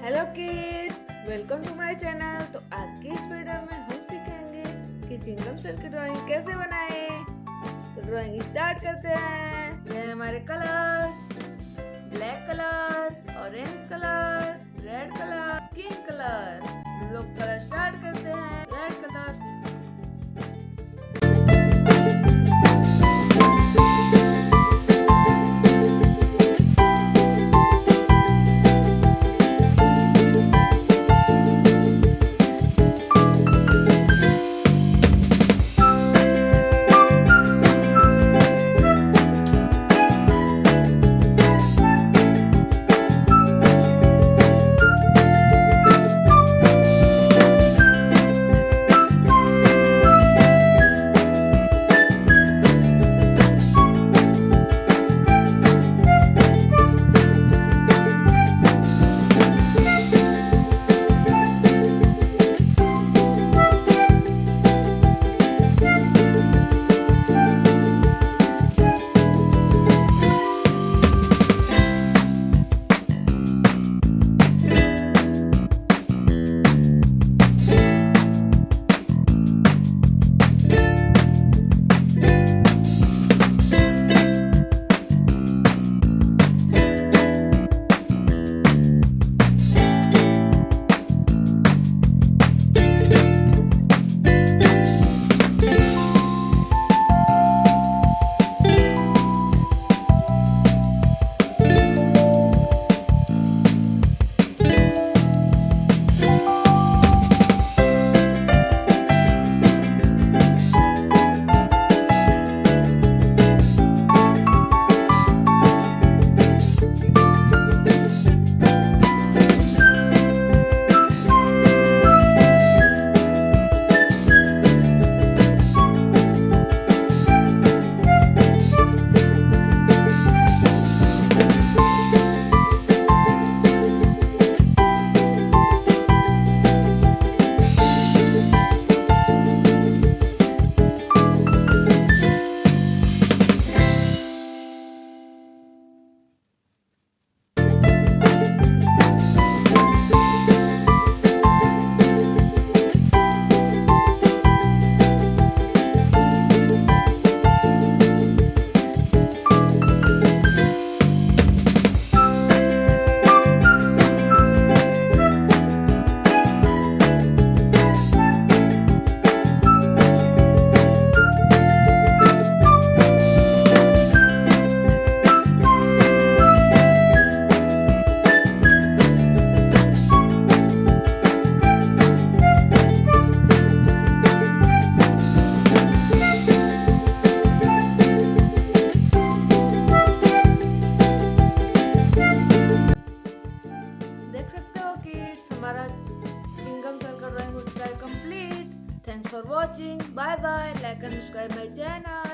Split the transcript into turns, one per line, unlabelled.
Hello kids, welcome to my channel. तो आज की इस वीडियो में हम सीखेंगे कि चिंगम सर की ड्राइंग कैसे बनाएं। तो ड्राइंग स्टार्ट करते हैं। ये है हमारे colour, black colour, orange colour, red colour, pink colour. हम लोग कलर स्टार्ट करते हैं। रेड कलर, देख सकते हो किड्स, हमारा चिंगम सर का ड्राइंग हो चुका है complete. Thanks for watching. Bye bye. Like and subscribe my channel.